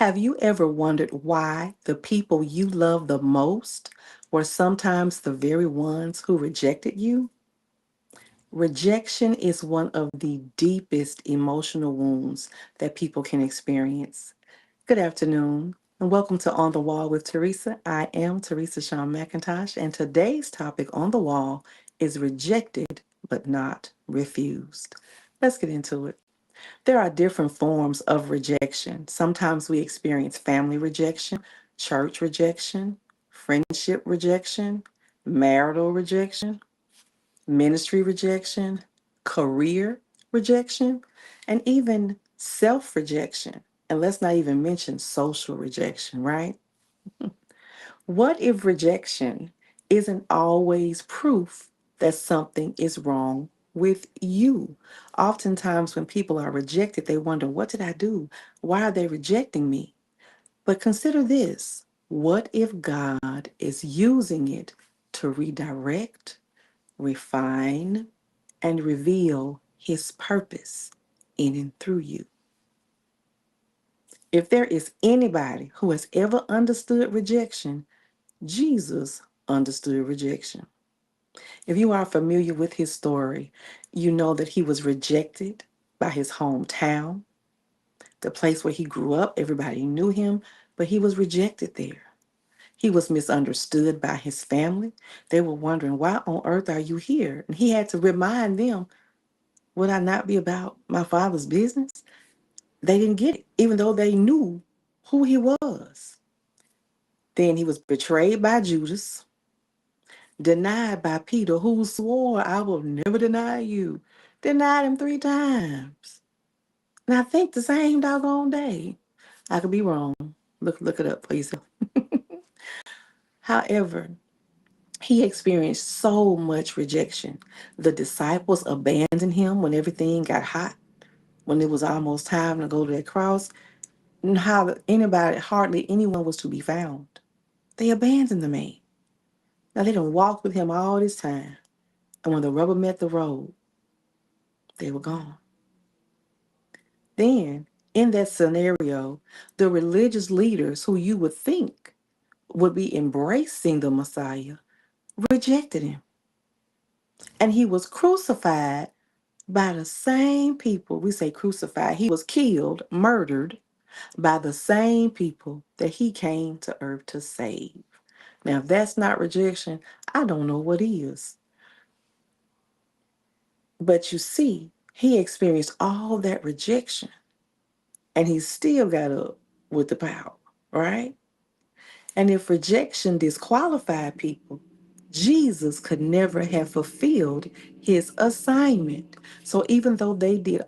Have you ever wondered why the people you love the most were sometimes the very ones who rejected you? Rejection is one of the deepest emotional wounds that people can experience. Good afternoon, and welcome to On the Wall with Theresa. I am Theresa Shawn McIntosh, and today's topic on the wall is rejected but not refused. Let's get into it. There are different forms of rejection. Sometimes we experience family rejection, church rejection, friendship rejection, marital rejection, ministry rejection, career rejection, and even self rejection. And let's not even mention social rejection, right? What if rejection isn't always proof that something is wrong with you? Oftentimes, when people are rejected, they wonder, what did I do? Why are they rejecting me? But consider this: what if God is using it to redirect, refine, and reveal his purpose in and through you? If there is anybody who has ever understood rejection, Jesus understood rejection. If you are familiar with his story, you know that he was rejected by his hometown, the place where he grew up. Everybody knew him, but he was rejected there. He was misunderstood by his family. They were wondering, why on earth are you here? And he had to remind them, would I not be about my father's business? They didn't get it, even though they knew who he was. Then he was betrayed by Judas, denied by Peter, who swore, I will never deny you. Denied him 3 times. And I think the same doggone day. I could be wrong. Look it up for yourself. However, he experienced so much rejection. The disciples abandoned him when everything got hot, when it was almost time to go to that cross, and how anybody, hardly anyone was to be found. They abandoned the man. Now they done walked with him all this time. And when the rubber met the road, they were gone. Then, in that scenario, the religious leaders who you would think would be embracing the Messiah rejected him. And he was crucified by the same people. We say crucified. He was killed, murdered by the same people that he came to earth to save. Now, if that's not rejection, I don't know what is. But you see, he experienced all that rejection and he still got up with the power, right? And if rejection disqualified people, Jesus could never have fulfilled his assignment. So even though they did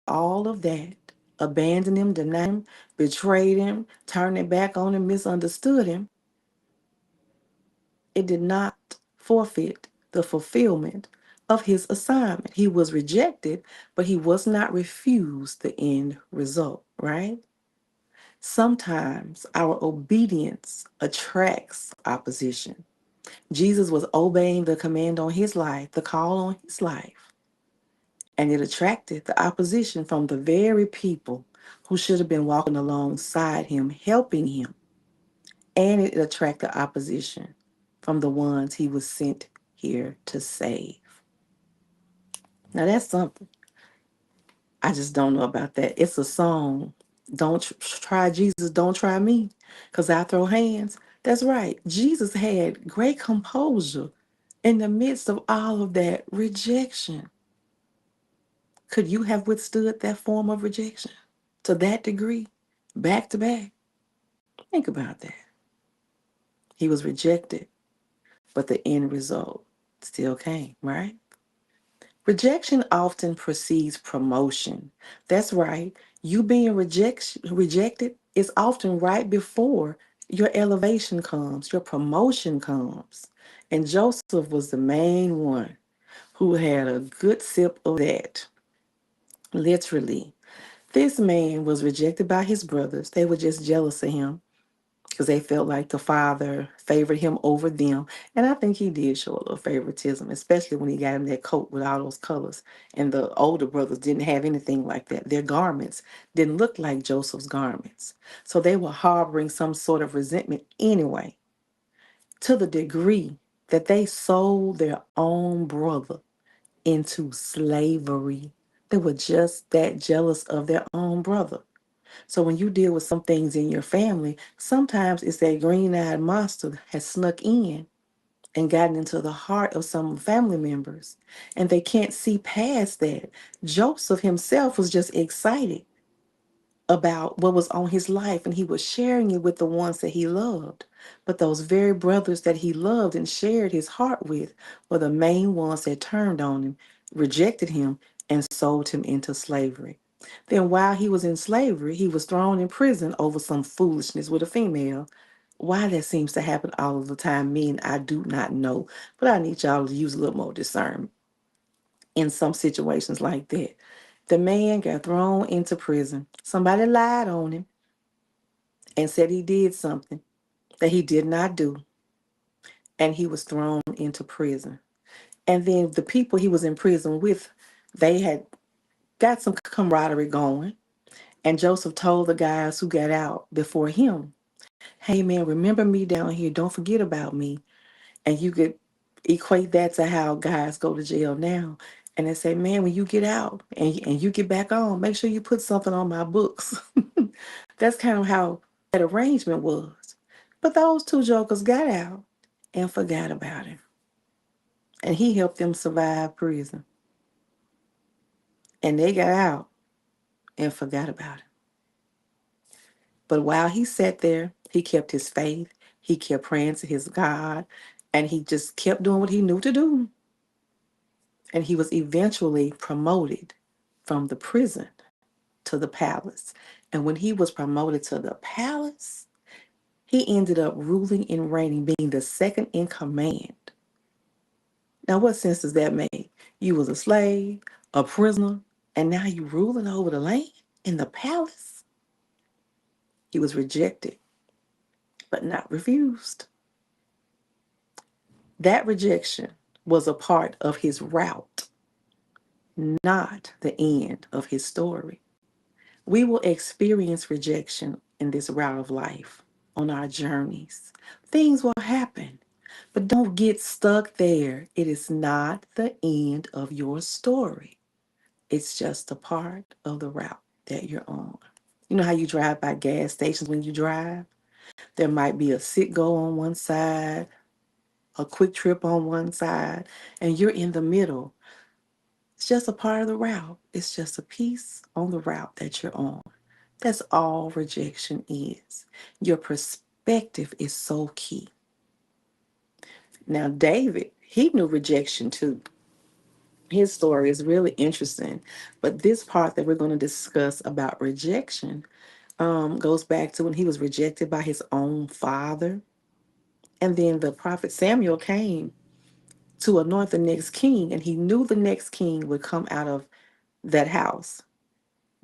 all of that, abandoned him, denied him, betrayed him, turned their back on him, misunderstood him, it did not forfeit the fulfillment of his assignment. He was rejected, but he was not refused the end result, right? Sometimes our obedience attracts opposition. Jesus was obeying the command on his life, the call on his life, and it attracted the opposition from the very people who should have been walking alongside him, helping him. And it attracted opposition from the ones he was sent here to save. Now that's something. I just don't know about that. It's a song. Don't try Jesus, don't try me, because I throw hands. That's right. Jesus had great composure in the midst of all of that rejection. Could you have withstood that form of rejection to that degree, back to back? Think about that. He was rejected, but the end result still came, right? Rejection often precedes promotion. That's right. You being rejected is often right before your elevation comes, your promotion comes. And Joseph was the main one who had a good sip of that. Literally. This man was rejected by his brothers. They were just jealous of him. because they felt like the father favored him over them. And I think he did show a little favoritism, especially when he got him that coat with all those colors. And the older brothers didn't have anything like that. Their garments didn't look like Joseph's garments. So they were harboring some sort of resentment anyway, to the degree that they sold their own brother into slavery. They were just that jealous of their own brother. So when you deal with some things in your family, sometimes it's that green-eyed monster has snuck in and gotten into the heart of some family members, and they can't see past that. Joseph himself was just excited about what was on his life, and he was sharing it with the ones that he loved. But those very brothers that he loved and shared his heart with were the main ones that turned on him, rejected him, and sold him into slavery. Then, while he was in slavery, he was thrown in prison over some foolishness with a female. Why that seems to happen all of the time, me, I do not know. But I need y'all to use a little more discernment in some situations like that. The man got thrown into prison. Somebody lied on him and said he did something that he did not do, and he was thrown into prison. And then the people he was in prison with, they had got some camaraderie going. And Joseph told the guys who got out before him, hey man, remember me down here. Don't forget about me. And you could equate that to how guys go to jail now. And they say, man, when you get out and you get back on, make sure you put something on my books. That's kind of how that arrangement was. But those two jokers got out and forgot about him. And he helped them survive prison. And they got out and forgot about him. But while he sat there, he kept his faith. He kept praying to his God. And he just kept doing what he knew to do. And he was eventually promoted from the prison to the palace. And when he was promoted to the palace, he ended up ruling and reigning, being the second in command. Now, what sense does that make? You was a slave, a prisoner, and now you ruling over the land in the palace. He was rejected, but not refused. That rejection was a part of his route, not the end of his story. We will experience rejection in this route of life, on our journeys. Things will happen, but don't get stuck there. It is not the end of your story. It's just a part of the route that you're on. You know how you drive by gas stations when you drive? There might be a sit go on one side, a quick trip on one side, and you're in the middle. It's just a part of the route. It's just a piece on the route that you're on. That's all rejection is. Your perspective is so key. Now, David, he knew rejection too. His story is really interesting. But this part that we're going to discuss about rejection goes back to when he was rejected by his own father. And then the prophet Samuel came to anoint the next king, and he knew the next king would come out of that house,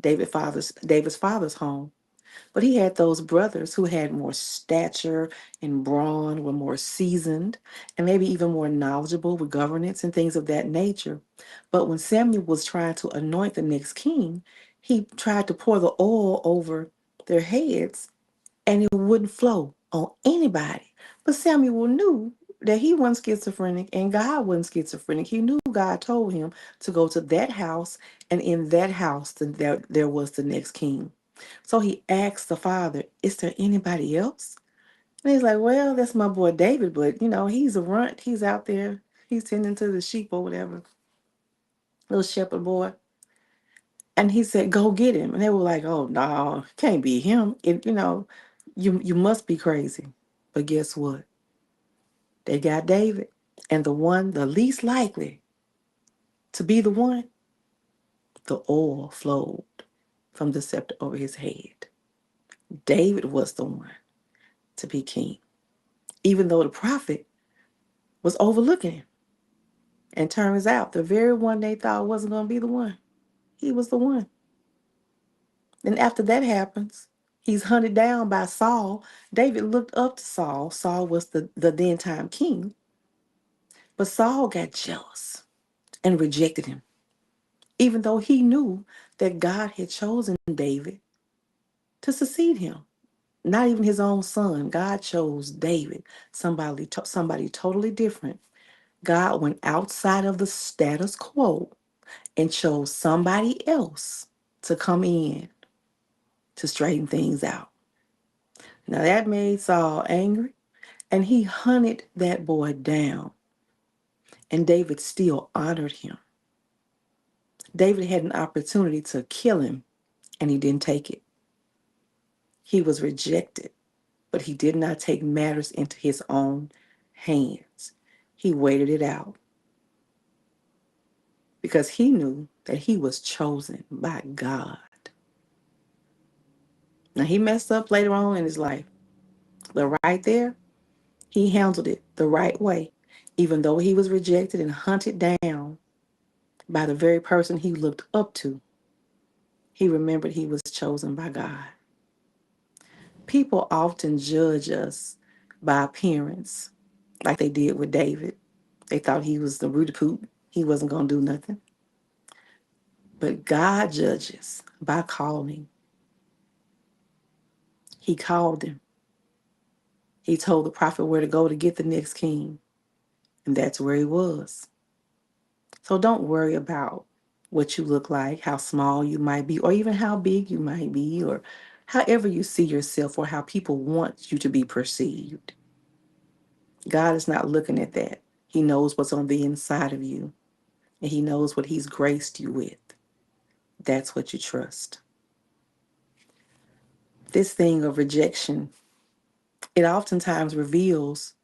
David's father's home. But he had those brothers who had more stature and brawn, were more seasoned, and maybe even more knowledgeable with governance and things of that nature. But when Samuel was trying to anoint the next king, he tried to pour the oil over their heads and it wouldn't flow on anybody. But Samuel knew that he wasn't schizophrenic and God wasn't schizophrenic. He knew God told him to go to that house, and in that house, there was the next king. So he asked the father, is there anybody else? And he's like, well, that's my boy David, but he's a runt. He's out there. He's tending to the sheep or whatever, little shepherd boy. And he said, go get him. And they were like, oh, no, can't be him. You must be crazy. But guess what? They got David. And the least likely to be the one, the oil flowed from the scepter over his head. David was the one to be king, even though the prophet was overlooking him. And turns out the very one they thought wasn't going to be the one, he was the one. And after that happens, He's hunted down by Saul. David looked up to Saul. Saul was the then time king. But Saul got jealous and rejected him, even though he knew that God had chosen David to succeed him. Not even his own son. God chose David, somebody totally different. God went outside of the status quo and chose somebody else to come in to straighten things out. Now that made Saul angry, and he hunted that boy down, and David still honored him. David had an opportunity to kill him, and he didn't take it. He was rejected, but he did not take matters into his own hands. He waited it out because he knew that he was chosen by God. Now, he messed up later on in his life, but right there, he handled it the right way. Even though he was rejected and hunted down by the very person he looked up to, he remembered he was chosen by God. People often judge us by appearance, like they did with David. They thought he was the rooty poop. He wasn't going to do nothing. But God judges by calling. He called him. He told the prophet where to go to get the next king. And that's where he was. So don't worry about what you look like, how small you might be, or even how big you might be, or however you see yourself, or how people want you to be perceived. God is not looking at that. He knows what's on the inside of you, and he knows what he's graced you with. That's what you trust. This thing of rejection, it oftentimes reveals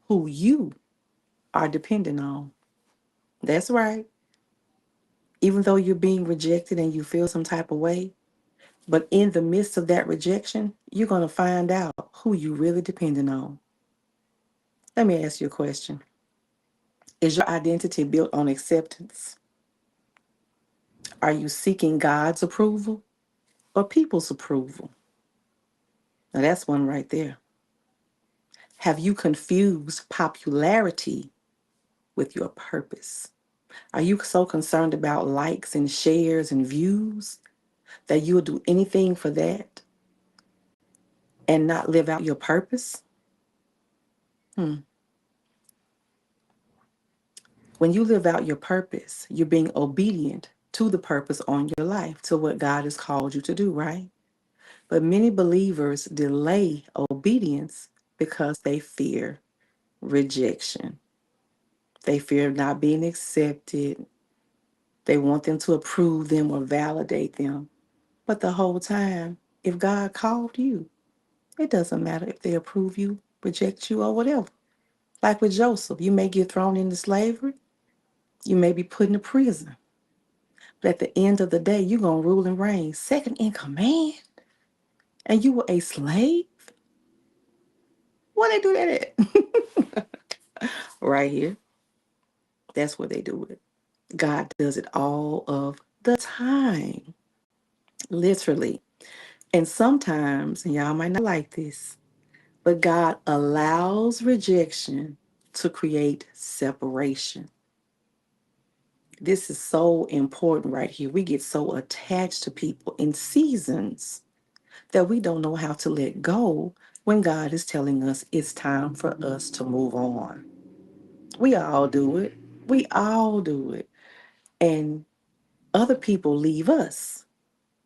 who you are dependent on. That's right. Even though you're being rejected and you feel some type of way, but in the midst of that rejection, you're going to find out who you really dependent on. Let me ask you a question. Is your identity built on acceptance? Are you seeking God's approval or people's approval? Now that's one right there. Have you confused popularity with your purpose? Are you so concerned about likes and shares and views that you'll do anything for that and not live out your purpose? Hmm. When you live out your purpose, you're being obedient to the purpose on your life, to what God has called you to do, right? But many believers delay obedience because they fear rejection. They fear not being accepted. They want them to approve them or validate them. But the whole time, if God called you, it doesn't matter if they approve you, reject you, or whatever. Like with Joseph, you may get thrown into slavery, you may be put in prison. But at the end of the day, you're going to rule and reign, second in command, and you were a slave? Where they do that at? Right here. That's where they do it. God does it all of the time, literally. And sometimes, and y'all might not like this, but God allows rejection to create separation. This is so important right here. We get so attached to people in seasons that we don't know how to let go when God is telling us it's time for us to move on. We all do it. We all do it. And other people leave us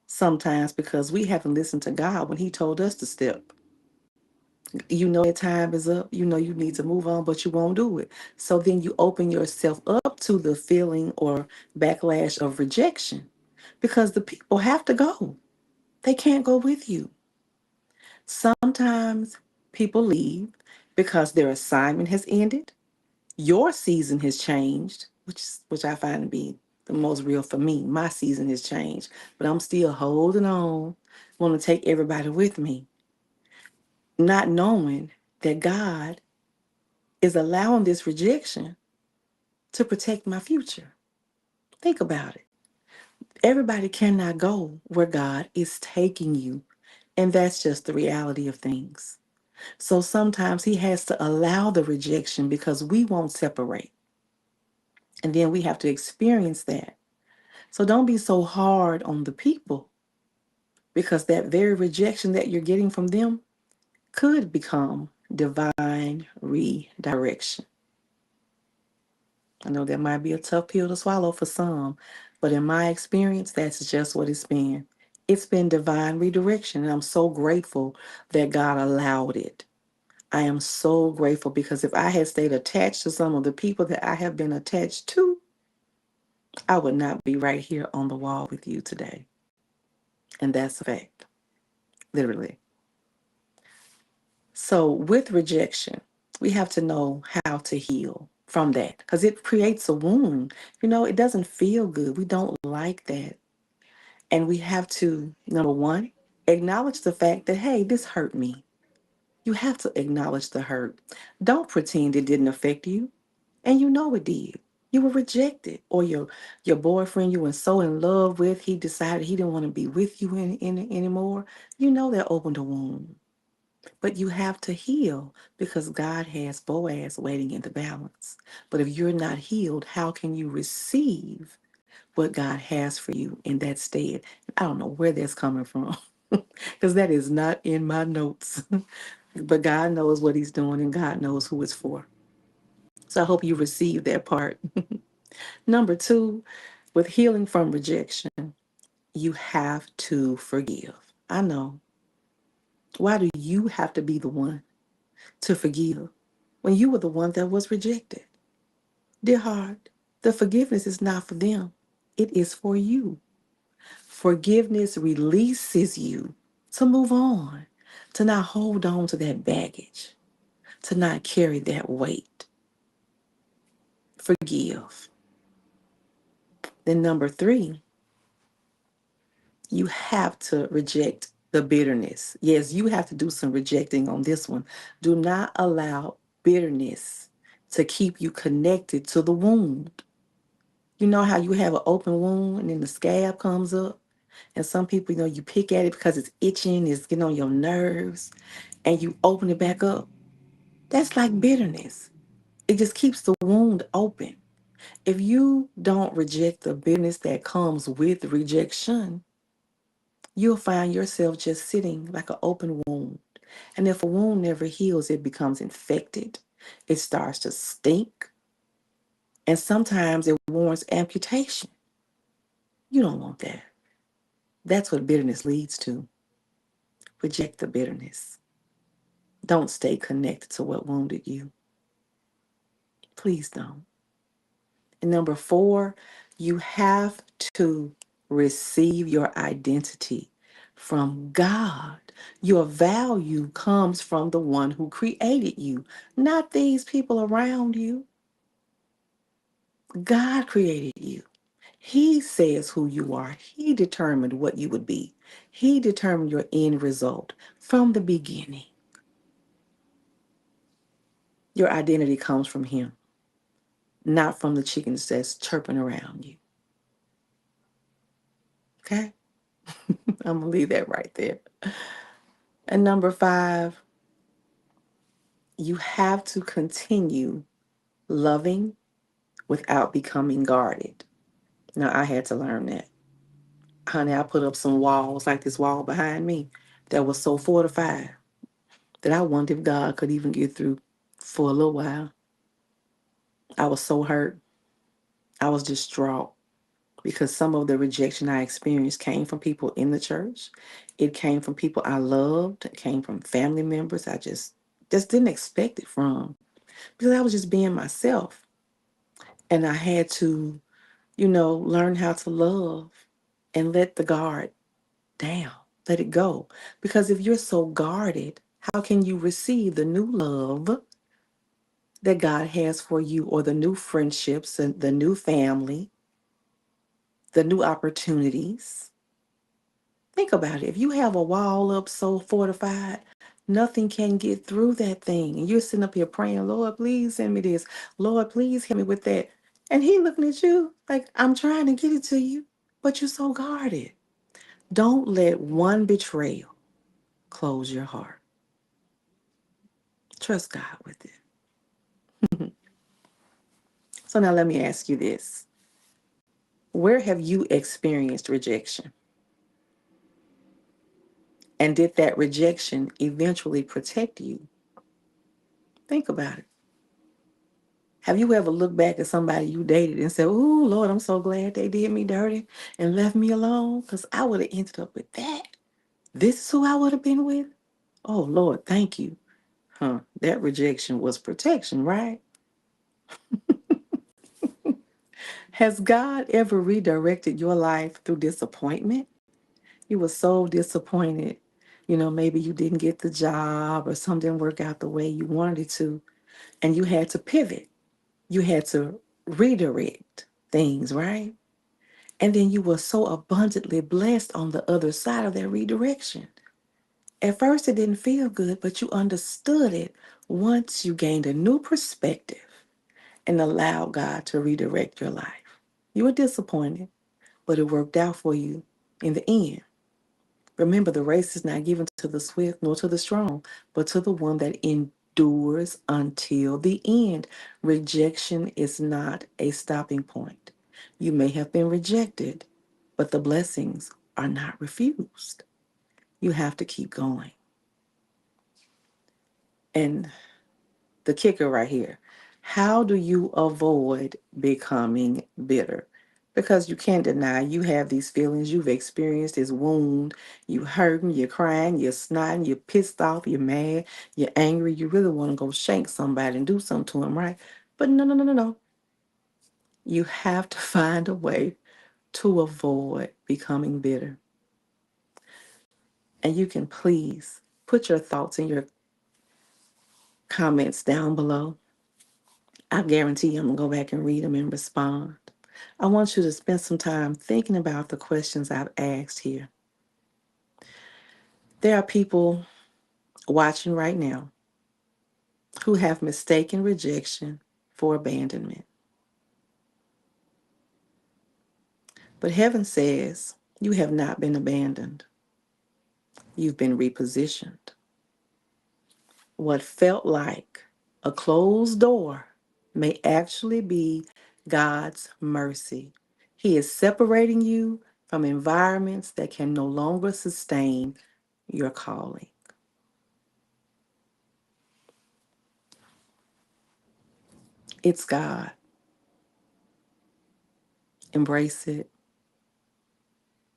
sometimes because we haven't listened to God when he told us to step. You know your time is up. You know you need to move on, but you won't do it. So then you open yourself up to the feeling or backlash of rejection because the people have to go. They can't go with you. Sometimes people leave because their assignment has ended. Your season has changed, which I find to be the most real for me. My season has changed, but I'm still holding on, want to take everybody with me, not knowing that God is allowing this rejection to protect my future. Think about it. Everybody cannot go where God is taking you. And that's just the reality of things. So sometimes he has to allow the rejection because we won't separate. And then we have to experience that. So don't be so hard on the people because that very rejection that you're getting from them could become divine redirection. I know that might be a tough pill to swallow for some, but in my experience, that's just what it's been. It's been divine redirection, and I'm so grateful that God allowed it. I am so grateful because if I had stayed attached to some of the people that I have been attached to, I would not be right here on the wall with you today. And that's a fact, literally. So, with rejection, we have to know how to heal from that because it creates a wound. It doesn't feel good. We don't like that. And we have to, number one, acknowledge the fact that, hey, this hurt me. You have to acknowledge the hurt. Don't pretend it didn't affect you. And you know it did. You were rejected. Or your boyfriend you were so in love with, he decided he didn't want to be with you anymore. You know that opened a wound. But you have to heal because God has Boaz waiting in the balance. But if you're not healed, how can you receive what God has for you in that stead? I don't know where that's coming from because that is not in my notes. But God knows what he's doing and God knows who it's for. So I hope you receive that part. Number two, with healing from rejection, you have to forgive. I know. Why do you have to be the one to forgive when you were the one that was rejected? Dear heart, the forgiveness is not for them. It is for you. Forgiveness releases you to move on, to not hold on to that baggage, to not carry that weight. Forgive. Then number three, you have to reject the bitterness. Yes, you have to do some rejecting on this one. Do not allow bitterness to keep you connected to the wound. You know how you have an open wound and then the scab comes up? And some people, you pick at it because it's itching, it's getting on your nerves, and you open it back up. That's like bitterness. It just keeps the wound open. If you don't reject the bitterness that comes with rejection, you'll find yourself just sitting like an open wound. And if a wound never heals, it becomes infected. It starts to stink. And sometimes it warrants amputation. You don't want that. That's what bitterness leads to. Reject the bitterness. Don't stay connected to what wounded you. Please don't. And number four, you have to receive your identity from God. Your value comes from the one who created you, not these people around you. God created you. He says who you are. He determined what you would be. He determined your end result from the beginning. Your identity comes from Him, not from the chickens that's chirping around you. Okay? I'm going to leave that right there. And number five, you have to continue loving without becoming guarded. Now, I had to learn that. Honey, I put up some walls like this wall behind me that was so fortified that I wondered if God could even get through for a little while. I was so hurt. I was distraught because some of the rejection I experienced came from people in the church. It came from people I loved. It came from family members I just didn't expect it from because I was just being myself. And I had to, learn how to love and let the guard down, let it go. Because if you're so guarded, how can you receive the new love that God has for you or the new friendships and the new family, the new opportunities? Think about it. If you have a wall up so fortified, nothing can get through that thing. And you're sitting up here praying, Lord, please send me this. Lord, please help me with that. And He looking at you like, I'm trying to get it to you, but you're so guarded. Don't let one betrayal, close your heart. Trust God with it. So now let me ask you this. Where have you experienced rejection? And did that rejection eventually protect you? Think about it. Have you ever looked back at somebody you dated and said, "Oh, Lord, I'm so glad they did me dirty and left me alone because I would have ended up with that. This is who I would have been with. Oh, Lord, thank you." Huh? That rejection was protection, right? Has God ever redirected your life through disappointment? You were so disappointed. Maybe you didn't get the job or something didn't work out the way you wanted it to, and you had to pivot. You had to redirect things, right? And then you were so abundantly blessed on the other side of that redirection. At first, it didn't feel good, but you understood it once you gained a new perspective and allowed God to redirect your life. You were disappointed, but it worked out for you in the end. Remember, the race is not given to the swift nor to the strong, but to the one that endures until the end. Rejection is not a stopping point. You may have been rejected, but the blessings are not refused. You have to keep going. And the kicker right here, how do you avoid becoming bitter? Because you can't deny you have these feelings. You've experienced this wound. You hurting, you're crying, you're snotting, you're pissed off, you're mad, you're angry. You really want to go shank somebody and do something to them, right? But no, no, no, no, no. You have to find a way to avoid becoming bitter. And you can please put your thoughts in your comments down below. I guarantee you I'm going to go back and read them and respond. I want you to spend some time thinking about the questions I've asked here. There are people watching right now who have mistaken rejection for abandonment. But heaven says you have not been abandoned. You've been repositioned. What felt like a closed door may actually be God's mercy. He is separating you from environments that can no longer sustain your calling. It's God. Embrace it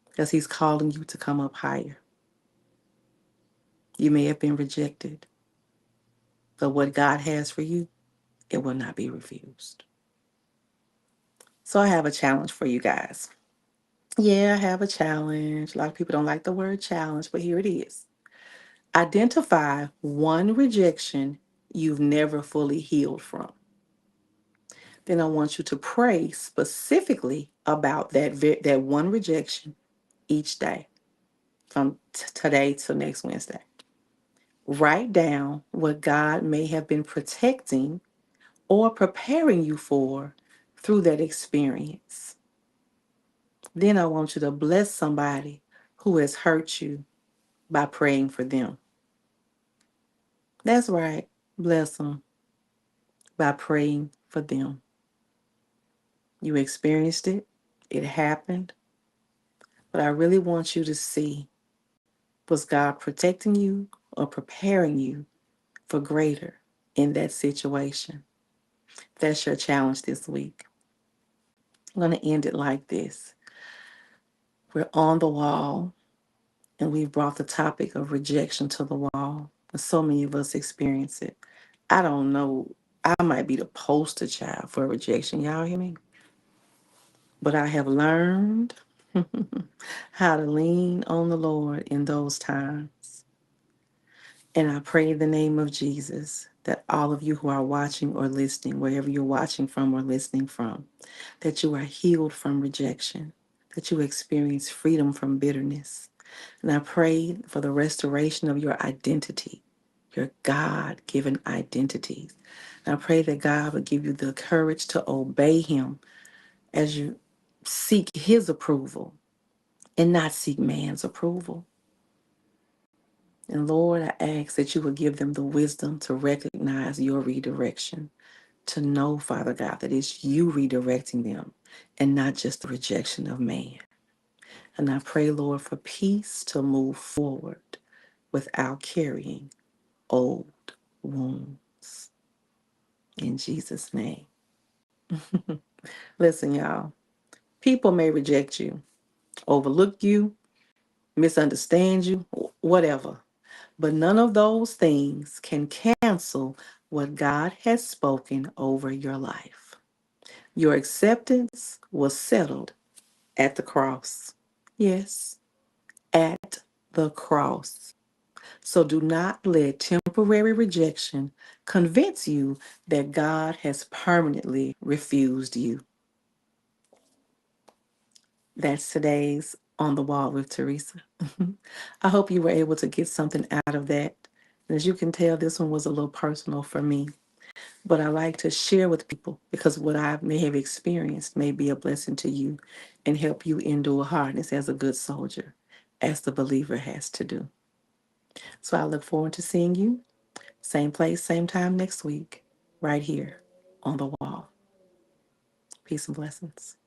because He's calling you to come up higher. You may have been rejected, but what God has for you, it will not be refused. So I have a challenge for you guys. Yeah, I have a challenge. A lot of people don't like the word challenge, but here it is. Identify one rejection you've never fully healed from. Then I want you to pray specifically about that one rejection each day from today till next Wednesday. Write down what God may have been protecting or preparing you for through that experience. Then I want you to bless somebody who has hurt you by praying for them. That's right. Bless them by praying for them. You experienced it. It happened. But I really want you to see, was God protecting you or preparing you for greater in that situation? That's your challenge this week. I'm going to end it like this. We're on the wall, and we've brought the topic of rejection to the wall. And so many of us experience it. I don't know. I might be the poster child for rejection. Y'all hear me? But I have learned how to lean on the Lord in those times. And I pray in the name of Jesus that all of you who are watching or listening, wherever you're watching from or listening from, that you are healed from rejection, that you experience freedom from bitterness. And I pray for the restoration of your identity, your God-given identities. And I pray that God would give you the courage to obey Him as you seek His approval and not seek man's approval. And Lord, I ask that you would give them the wisdom to recognize your redirection, to know, Father God, that it's you redirecting them and not just the rejection of man. And I pray, Lord, for peace to move forward without carrying old wounds. In Jesus' name. Listen, y'all, people may reject you, overlook you, misunderstand you, whatever. But none of those things can cancel what God has spoken over your life. Your acceptance was settled at the cross. Yes, at the cross. So do not let temporary rejection convince you that God has permanently refused you. That's today's On the Wall with Theresa. I hope you were able to get something out of that. And as you can tell, this one was a little personal for me. But I like to share with people because what I may have experienced may be a blessing to you and help you endure hardness as a good soldier, as the believer has to do. So I look forward to seeing you, same place, same time next week, right here on the wall. Peace and blessings.